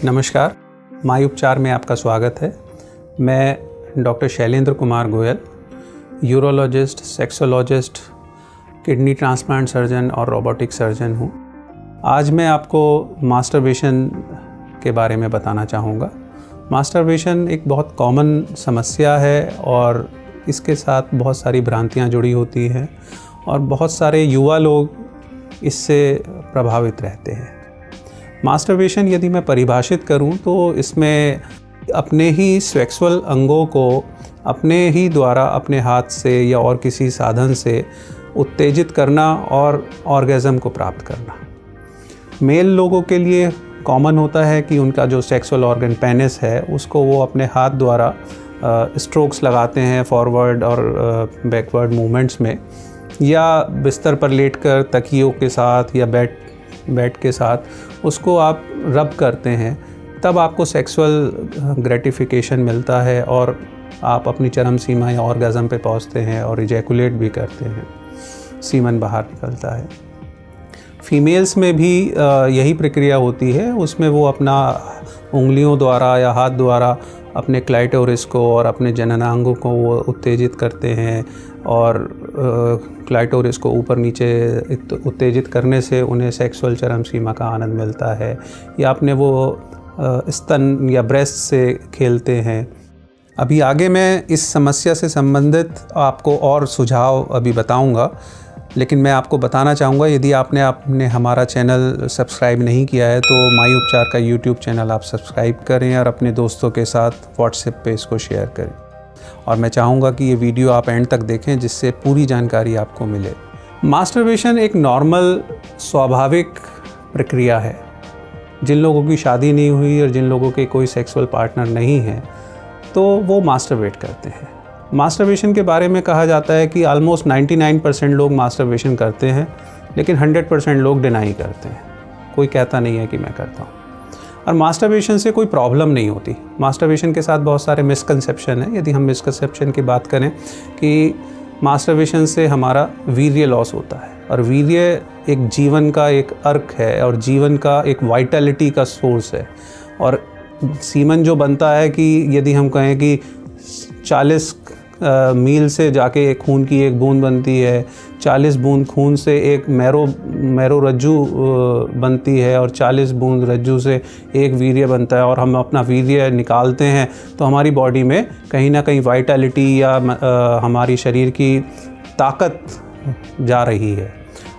नमस्कार, माय उपचार में आपका स्वागत है। मैं doctor Shailendra Kumar Goyal, urologist, sexologist, kidney transplant surgeon और रोबोटिक सर्जन हूँ। आज मैं आपको मास्टरबेशन के बारे में बताना चाहूँगा। मास्टरबेशन एक बहुत कॉमन समस्या है और इसके साथ बहुत सारी भ्रांतियाँ जुड़ी होती हैं और बहुत सारे युवा लोग इससे प्रभावित रहते हैं। मास्टरबेशन यदि मैं परिभाषित करूं तो इसमें अपने ही सेक्सुअल अंगों को अपने ही द्वारा अपने हाथ से या और किसी साधन से उत्तेजित करना और ऑर्गेज़म को प्राप्त करना। मेल लोगों के लिए कॉमन होता है कि उनका जो सेक्सुअल ऑर्गन पेनिस है उसको वो अपने हाथ द्वारा स्ट्रोक्स लगाते हैं फॉरवर्ड और बैकवर्ड मूवमेंट्स में, या बिस्तर पर लेटकर तकियों के साथ या बेड के साथ उसको आप रब करते हैं, तब आपको सेक्सुअल ग्रेटिफिकेशन मिलता है और आप अपनी चरम सीमा या ऑर्गेज़म पे पहुंचते हैं और इजैकुलेट भी करते हैं, सीमन बाहर निकलता है। फीमेल्स में भी यही प्रक्रिया होती है। उसमें वो अपना उंगलियों द्वारा या हाथ द्वारा अपने क्लाइटोरिस को और अपने जननांगों को वो उत्तेजित करते हैं और क्लाइटोरिस को ऊपर नीचे उत्तेजित करने से उन्हें सेक्सुअल चरम सीमा का आनंद मिलता है, या अपने वो स्तन या ब्रेस्ट से खेलते हैं। अभी आगे मैं इस समस्या से संबंधित आपको और सुझाव अभी बताऊंगा, लेकिन मैं आपको बताना चाहूँगा, यदि आपने हमारा चैनल सब्सक्राइब नहीं किया है तो माय उपचार का यूट्यूब चैनल आप सब्सक्राइब करें और अपने दोस्तों के साथ व्हाट्सएप पे इसको शेयर करें। और मैं चाहूँगा कि ये वीडियो आप एंड तक देखें जिससे पूरी जानकारी आपको मिले। मास्टरबेशन एक नॉर्मल स्वाभाविक प्रक्रिया है। जिन लोगों की शादी नहीं हुई और जिन लोगों के कोई सेक्सुअल पार्टनर नहीं है तो वो मास्टरबेट करते हैं। मास्टरबेशन के बारे में कहा जाता है कि ऑलमोस्ट 99% लोग मास्टरबेशन करते हैं, लेकिन 100% लोग डिनाई करते हैं। कोई कहता नहीं है कि मैं करता हूँ। और मास्टरबेशन से कोई प्रॉब्लम नहीं होती। मास्टरबेशन के साथ बहुत सारे मिसकंसेप्शन हैं। यदि हम मिसकंसेप्शन की बात करें कि मास्टरबेशन से हमारा वीर्य लॉस होता है, और वीर्य एक जीवन का एक अर्क है और जीवन का एक वाइटलिटी का सोर्स है। और सीमन जो बनता है कि यदि हम कहें कि 40 मील से जाके एक खून की एक बूंद बनती है, 40 बूंद खून से एक मैरो रज्जू बनती है और 40 बूंद रज्जू से एक वीर्य बनता है, और हम अपना वीर्य निकालते हैं तो हमारी बॉडी में कहीं ना कहीं वाइटलिटी या हमारी शरीर की ताकत जा रही है,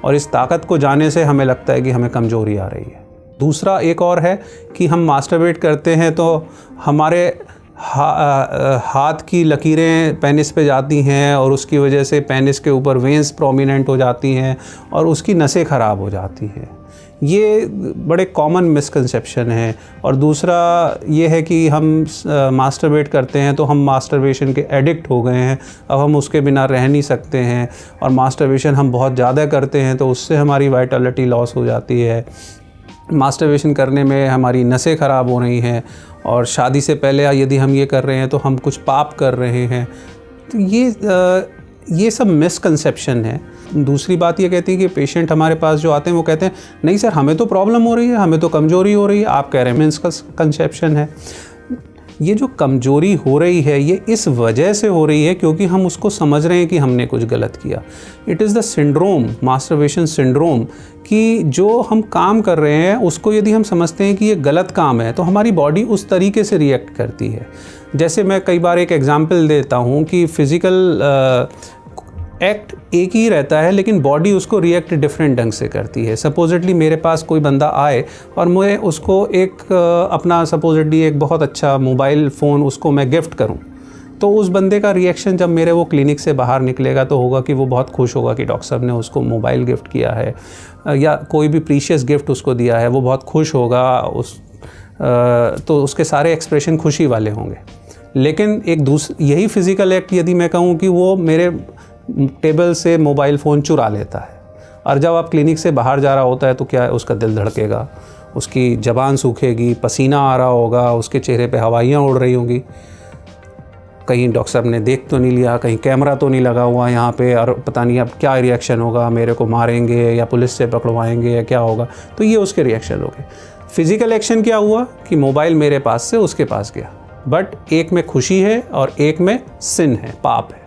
और इस ताकत को जाने से हमें लगता है कि हमें कमज़ोरी आ रही है। दूसरा एक और है कि हम मास्टरबेट करते हैं तो हमारे हाथ की लकीरें पेनिस पे जाती हैं और उसकी वजह से पेनिस के ऊपर वेंस प्रोमिनेंट हो जाती हैं और उसकी नसें ख़राब हो जाती हैं। ये बड़े कॉमन मिसकंसेप्शन है। और दूसरा ये है कि हम मास्टरबेट करते हैं तो हम मास्टरबेशन के एडिक्ट हो गए हैं, अब हम उसके बिना रह नहीं सकते हैं, और मास्टरबेशन हम बहुत ज़्यादा करते हैं तो उससे हमारी वाइटलिटी लॉस हो जाती है। मास्टरबेशन करने में हमारी नसें ख़राब हो रही हैं, और शादी से पहले यदि हम ये कर रहे हैं तो हम कुछ पाप कर रहे हैं। तो ये सब मिसकंसेप्शन है। दूसरी बात ये कहती है कि पेशेंट हमारे पास जो आते हैं वो कहते हैं नहीं सर, हमें तो प्रॉब्लम हो रही है, हमें तो कमज़ोरी हो रही है, आप कह रहे हैं मिसकंसेप्शन है। ये जो कमज़ोरी हो रही है ये इस वजह से हो रही है क्योंकि हम उसको समझ रहे हैं कि हमने कुछ गलत किया। It is the syndrome, masturbation syndrome, कि जो हम काम कर रहे हैं उसको यदि हम समझते हैं कि ये गलत काम है तो हमारी बॉडी उस तरीके से रिएक्ट करती है। जैसे मैं कई बार एक एग्जांपल देता हूँ कि फ़िज़िकल एक्ट एक ही रहता है लेकिन बॉडी उसको रिएक्ट डिफरेंट ढंग से करती है। सपोजिटली मेरे पास कोई बंदा आए और मैं उसको एक अपना सपोजिटली एक बहुत अच्छा मोबाइल फ़ोन उसको मैं गिफ्ट करूं, तो उस बंदे का रिएक्शन जब मेरे वो क्लिनिक से बाहर निकलेगा तो होगा कि वो बहुत खुश होगा कि डॉक्टर साहब ने उसको मोबाइल गिफ्ट किया है, या कोई भी प्रीशियस गिफ्ट उसको दिया है, वो बहुत खुश होगा। तो उसके सारे एक्सप्रेशन खुशी वाले होंगे। लेकिन यही फ़िज़िकल एक्ट यदि मैं कहूँ कि वो मेरे टेबल से मोबाइल फ़ोन चुरा लेता है, और जब आप क्लिनिक से बाहर जा रहा होता है तो क्या है, उसका दिल धड़केगा, उसकी ज़बान सूखेगी, पसीना आ रहा होगा, उसके चेहरे पे हवाइयाँ उड़ रही होंगी, कहीं डॉक्टर साहब ने देख तो नहीं लिया, कहीं कैमरा तो नहीं लगा हुआ यहाँ पे, और पता नहीं अब क्या रिएक्शन होगा, मेरे को मारेंगे या पुलिस से पकड़वाएंगे या क्या होगा। तो ये उसके रिएक्शन हो गए। फिज़िकल एक्शन क्या हुआ कि मोबाइल मेरे पास से उसके पास गया, बट एक में खुशी है और एक में सिन है, पाप है।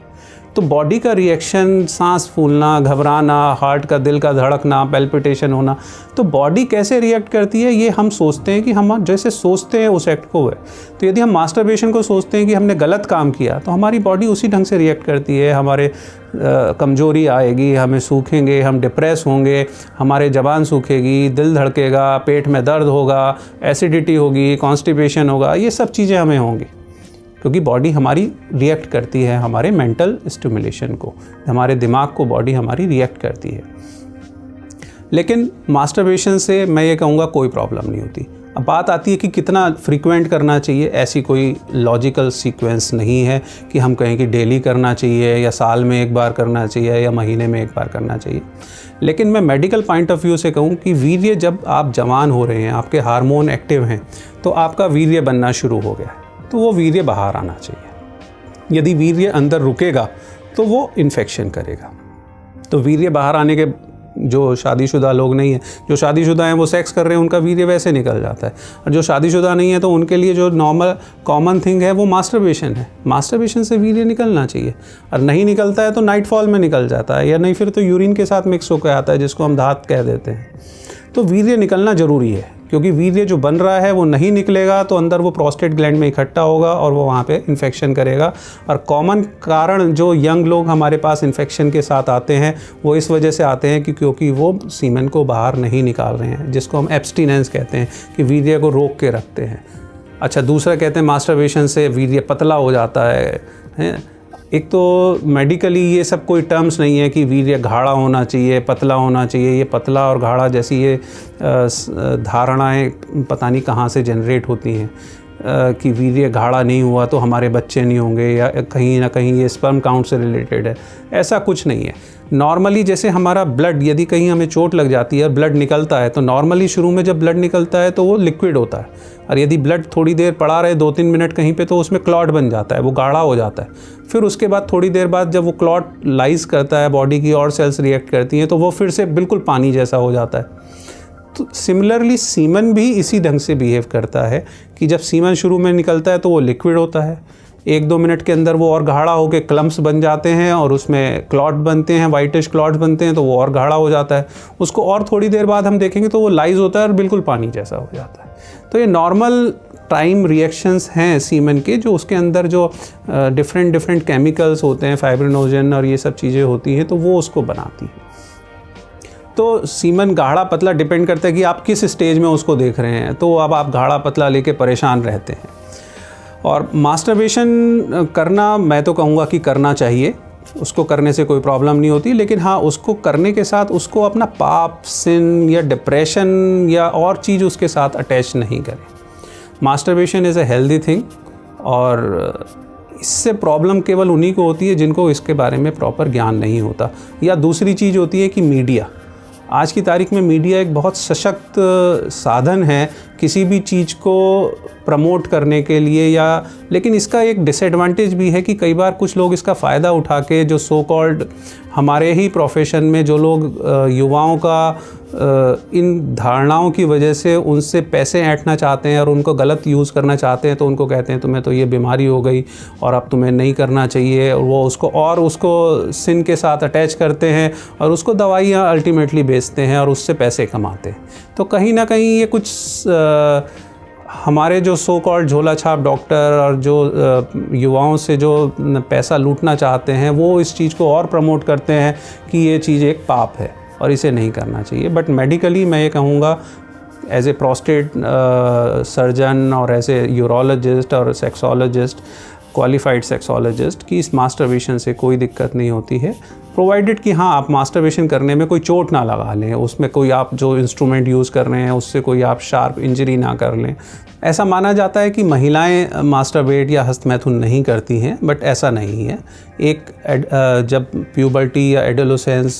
तो बॉडी का रिएक्शन, सांस फूलना, घबराना, हार्ट का, दिल का धड़कना, पैल्पिटेशन होना, तो बॉडी कैसे रिएक्ट करती है ये हम सोचते हैं कि हम जैसे सोचते हैं उस एक्ट को है। तो यदि हम मास्टरबेशन को सोचते हैं कि हमने गलत काम किया तो हमारी बॉडी उसी ढंग से रिएक्ट करती है। हमारे कमज़ोरी आएगी, हमें सूखेंगे, हम डिप्रेस होंगे, हमारे ज़बान सूखेगी, दिल धड़केगा, पेट में दर्द होगा, एसिडिटी होगी, कॉन्स्टिपेशन होगा, ये सब चीज़ें हमें होंगी क्योंकि बॉडी हमारी रिएक्ट करती है हमारे मेंटल स्टिमुलेशन को, हमारे दिमाग को बॉडी हमारी रिएक्ट करती है। लेकिन मास्टरबेशन से मैं ये कहूँगा कोई प्रॉब्लम नहीं होती। अब बात आती है कि कितना फ्रीक्वेंट करना चाहिए। ऐसी कोई लॉजिकल सीक्वेंस नहीं है कि हम कहें कि डेली करना चाहिए या साल में एक बार करना चाहिए या महीने में एक बार करना चाहिए। लेकिन मैं मेडिकल पॉइंट ऑफ व्यू से कहूँ कि वीर्य, जब आप जवान हो रहे हैं, आपके हार्मोन एक्टिव हैं, तो आपका वीर्य बनना शुरू हो गया है, तो वो वीर्य बाहर आना चाहिए। यदि वीर्य अंदर रुकेगा तो वो इन्फेक्शन करेगा। तो वीर्य बाहर आने के, जो शादीशुदा लोग नहीं हैं, जो शादीशुदा हैं वो सेक्स कर रहे हैं, उनका वीर्य वैसे निकल जाता है। और जो शादीशुदा नहीं है तो उनके लिए जो नॉर्मल कॉमन थिंग है वो मास्टरबेशन है। मास्टरबेशन से वीर्य निकलना चाहिए, और नहीं निकलता है तो नाइटफॉल में निकल जाता है, या नहीं फिर तो यूरिन के साथ मिक्स होकर आता है, जिसको हम धात कह देते हैं। तो वीर्य निकलना ज़रूरी है, क्योंकि वीर्य जो बन रहा है वो नहीं निकलेगा तो अंदर वो प्रोस्टेट ग्लैंड में इकट्ठा होगा और वो वहाँ पे इन्फेक्शन करेगा। और कॉमन कारण जो यंग लोग हमारे पास इन्फेक्शन के साथ आते हैं वो इस वजह से आते हैं कि क्योंकि वो सीमेन को बाहर नहीं निकाल रहे हैं, जिसको हम एब्स्टिनेंस कहते हैं, कि वीर्य को रोक के रखते हैं। अच्छा, दूसरा कहते हैं मास्टरबेशन से वीर्य पतला हो जाता है। एक तो मेडिकली ये सब कोई टर्म्स नहीं है कि वीर्य गाढ़ा होना चाहिए, पतला होना चाहिए। ये पतला और गाढ़ा जैसी ये धारणाएं पता नहीं कहाँ से जनरेट होती हैं कि वीर्य गाढ़ा नहीं हुआ तो हमारे बच्चे नहीं होंगे, या कहीं ना कहीं ये स्पर्म काउंट से रिलेटेड है। ऐसा कुछ नहीं है। नॉर्मली जैसे हमारा ब्लड, यदि कहीं हमें चोट लग जाती है और ब्लड निकलता है, तो नॉर्मली शुरू में जब ब्लड निकलता है तो वो लिक्विड होता है, और यदि ब्लड थोड़ी देर पड़ा रहे 2-3 मिनट कहीं पे, तो उसमें क्लॉट बन जाता है, वो गाढ़ा हो जाता है। फिर उसके बाद थोड़ी देर बाद जब वो क्लॉट लाइज करता है, बॉडी की और सेल्स रिएक्ट करती हैं, तो वो फिर से बिल्कुल पानी जैसा हो जाता है। तो सिमिलरली सीमन भी इसी ढंग से बिहेव करता है कि जब सीमन शुरू में निकलता है तो वो लिक्विड होता है, 1-2 मिनट के अंदर वो और गाढ़ा होकर क्लम्प्स बन जाते हैं और उसमें क्लॉट बनते हैं, वाइटिश क्लॉट्स बनते हैं, तो वो और गाढ़ा हो जाता है। उसको और थोड़ी देर बाद हम देखेंगे तो वो लाइज होता है और बिल्कुल पानी जैसा हो जाता है। तो ये नॉर्मल टाइम रिएक्शंस हैं सीमन के, जो उसके अंदर जो डिफरेंट केमिकल्स होते हैं, फाइब्रिनोजन और ये सब चीज़ें होती हैं, तो वो उसको बनाती हैं। तो सीमन गाढ़ा पतला डिपेंड करता है कि आप किस स्टेज में उसको देख रहे हैं। तो अब आप गाढ़ा पतला लेके परेशान रहते हैं। और मास्टरबेशन करना, मैं तो कहूँगा कि करना चाहिए, उसको करने से कोई प्रॉब्लम नहीं होती। लेकिन हाँ, उसको करने के साथ उसको अपना पाप, सिन या डिप्रेशन या और चीज़ उसके साथ अटैच नहीं करें। Masturbation is a healthy thing, और इससे प्रॉब्लम केवल उन्हीं को होती है जिनको इसके बारे में प्रॉपर ज्ञान नहीं होता। या दूसरी चीज़ होती है कि मीडिया, आज की तारीख में मीडिया एक बहुत सशक्त साधन है किसी भी चीज़ को प्रमोट करने के लिए, या लेकिन इसका एक डिसएडवांटेज भी है कि कई बार कुछ लोग इसका फ़ायदा उठा के, जो सो कॉल्ड हमारे ही प्रोफेशन में जो लोग युवाओं का इन धारणाओं की वजह से उनसे पैसे ऐंठना चाहते हैं और उनको गलत यूज़ करना चाहते हैं, तो उनको कहते हैं तुम्हें तो ये बीमारी हो गई और अब तुम्हें नहीं करना चाहिए, और वो उसको सिन के साथ अटैच करते हैं और उसको दवाइयाँ अल्टीमेटली बेचते हैं और उससे पैसे कमाते हैं। तो कहीं ना कहीं ये कुछ हमारे जो सो कॉल्ड झोला छाप डॉक्टर और जो युवाओं से जो पैसा लूटना चाहते हैं, वो इस चीज़ को और प्रमोट करते हैं कि ये चीज़ एक पाप है और इसे नहीं करना चाहिए। बट मेडिकली मैं ये कहूँगा, एज ए प्रोस्टेट सर्जन और एज ए यूरोलॉजिस्ट और सेक्सोलॉजिस्ट, क्वालिफाइड सेक्सोलॉजिस्ट, कि इस मास्टरबेशन से कोई दिक्कत नहीं होती है, प्रोवाइडेड कि हाँ, आप मास्टरबेशन करने में कोई चोट ना लगा लें, उसमें कोई आप जो इंस्ट्रूमेंट यूज़ कर रहे हैं उससे कोई आप शार्प इंजरी ना कर लें। ऐसा माना जाता है कि महिलाएं मास्टरबेट या हस्तमैथुन नहीं करती हैं, बट ऐसा नहीं है। एक जब प्यूबर्टी या एडोलेसेंस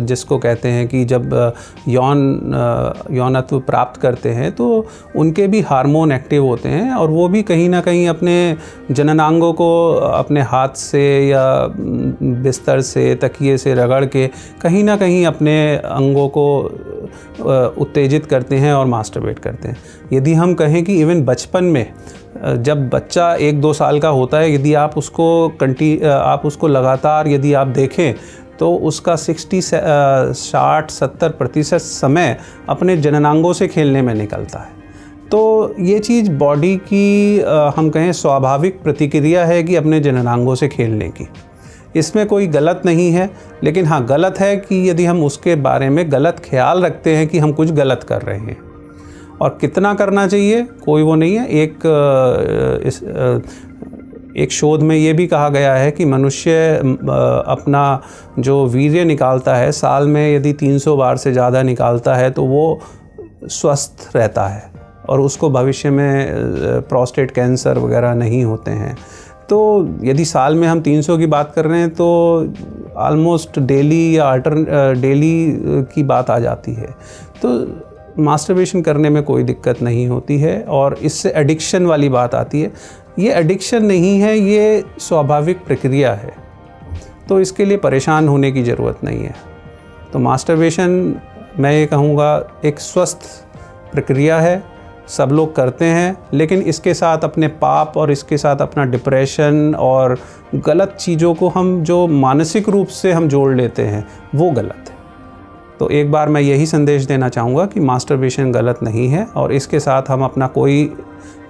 जिसको कहते हैं कि जब यौनत्व प्राप्त करते हैं, तो उनके भी हार्मोन एक्टिव होते हैं और वो भी कहीं ना कहीं अपने जननांगों को अपने हाथ से या बिस्तर से, तकिए से रगड़ के कहीं ना कहीं अपने अंगों को उत्तेजित करते हैं और मास्टरबेट करते हैं। यदि हम कहें कि इवन बचपन में जब बच्चा 1-2 साल का होता है, यदि आप उसको लगातार यदि आप देखें तो उसका 60-70% समय अपने जननांगों से खेलने में निकलता है। तो ये चीज़ बॉडी की हम कहें स्वाभाविक प्रतिक्रिया है कि अपने जननांगों से खेलने की। इसमें कोई गलत नहीं है, लेकिन हाँ गलत है कि यदि हम उसके बारे में गलत ख्याल रखते हैं कि हम कुछ गलत कर रहे हैं। और कितना करना चाहिए कोई वो नहीं है। एक शोध में ये भी कहा गया है कि मनुष्य अपना जो वीर्य निकालता है साल में यदि 300 बार से ज़्यादा निकालता है तो वो स्वस्थ रहता है और उसको भविष्य में प्रोस्टेट कैंसर वगैरह नहीं होते हैं। तो यदि साल में हम 300 की बात कर रहे हैं तो ऑलमोस्ट डेली या डेली की बात आ जाती है। तो मास्टरबेशन करने में कोई दिक्कत नहीं होती है। और इससे एडिक्शन वाली बात आती है। ये एडिक्शन नहीं है, ये स्वाभाविक प्रक्रिया है, तो इसके लिए परेशान होने की ज़रूरत नहीं है। तो मास्टरबेशन मैं ये कहूँगा एक स्वस्थ प्रक्रिया है, सब लोग करते हैं, लेकिन इसके साथ अपने पाप और इसके साथ अपना डिप्रेशन और गलत चीज़ों को हम जो मानसिक रूप से हम जोड़ लेते हैं वो गलत है। तो एक बार मैं यही संदेश देना चाहूँगा कि मास्टरबेशन गलत नहीं है और इसके साथ हम अपना कोई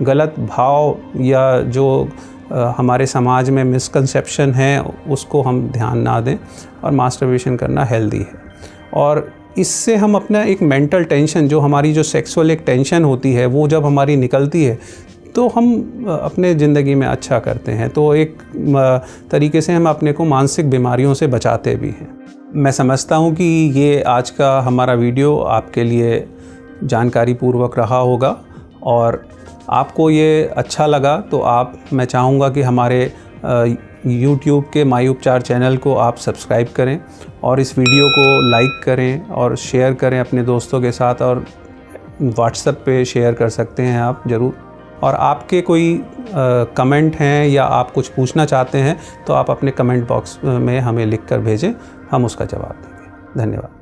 गलत भाव या जो हमारे समाज में मिसकंसेप्शन है उसको हम ध्यान ना दें। और मास्टरबेशन करना हेल्दी है और इससे हम अपना एक मेंटल टेंशन, जो हमारी जो सेक्सुअल एक टेंशन होती है, वो जब हमारी निकलती है तो हम अपने ज़िंदगी में अच्छा करते हैं। तो एक तरीके से हम अपने को मानसिक बीमारियों से बचाते भी हैं। मैं समझता हूँ कि ये आज का हमारा वीडियो आपके लिए जानकारी पूर्वक रहा होगा और आपको ये अच्छा लगा तो मैं चाहूँगा कि हमारे YouTube के माई उपचार चैनल को आप सब्सक्राइब करें और इस वीडियो को लाइक करें और शेयर करें अपने दोस्तों के साथ, और WhatsApp पे शेयर कर सकते हैं आप ज़रूर। और आपके कोई कमेंट हैं या आप कुछ पूछना चाहते हैं तो आप अपने कमेंट बॉक्स में हमें लिख कर भेजें, हम उसका जवाब देंगे। धन्यवाद।